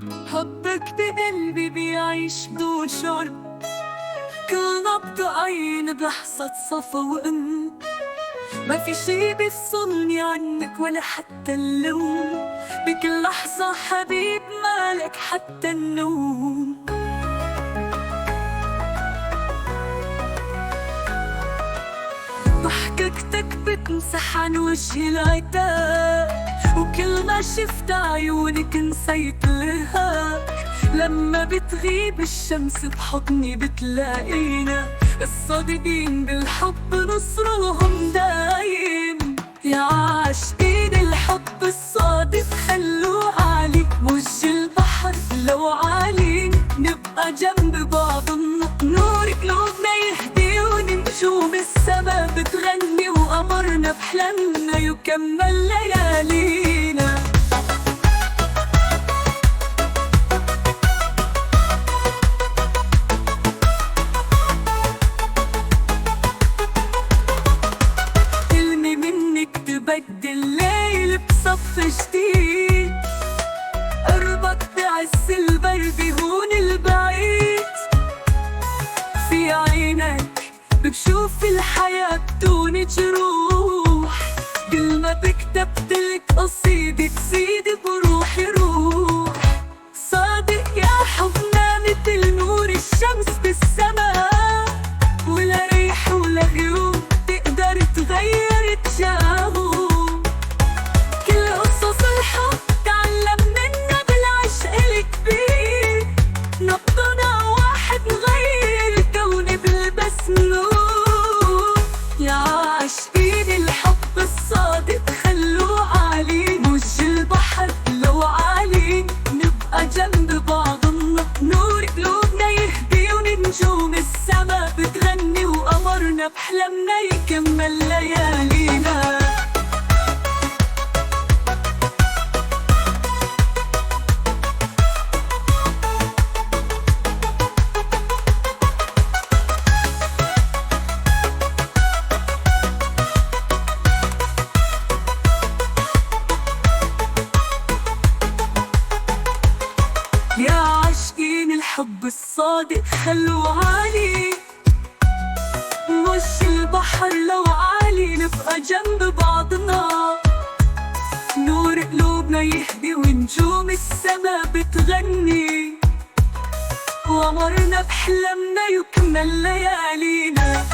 حبك بقلبي بيعيش بدون شرب، كل نبض عين بلحظة صفا وأم. ما في شي بيفصلني عنك ولا حتى اللوم، بكل لحظة حبيب مالك حتى النوم. ضحكتك بتمسح عن وجهي العتاب، وكل ما شفت عيونك نسيت الإرهاق. لما بتغيب الشمس بحضني بتلاقينا، الصادقين بالحب نصرهم دايم. يا عاشقين الحب الصادق خلوه عالي، موج البحر لو عالي نبقى جنب بعض. نور قلوبنا يهدي ونجوم السما بتغني، وقمرنا بحلمنا يكمل ليالينا. كلمة منك تبدل الليل بصف جديد، قربك بعز البرد هون البعيد. في عينك بشوف الحياة بدون جروح، كل ما بكتبتلك قصيدة تزيد بروحي روح. صادق يا حبنا مثل نور الشمس بالسماء، ولا ريح ولا غيوم تقدر تغير تجاههم. كل قصص الحب تعلم منا بالعشق الكبير، نبضنا واحد نغير الكون بالبسمة. يا عاشقين الحب الصادق خلوه عالي، موج البحر لو عالي نبقى جنب بعضنا. نور قلوبنا يهدي ونجوم السما بتغني، وقمرنا بحلمنا يكمل ليالينا. يا عاشقين الحب الصادق خلوه عالي، وش البحر لو عالي نبقى جنب بعضنا. نور قلوبنا يهدي ونجوم السما بتغني، وقمرنا بحلمنا يكمل ليالينا.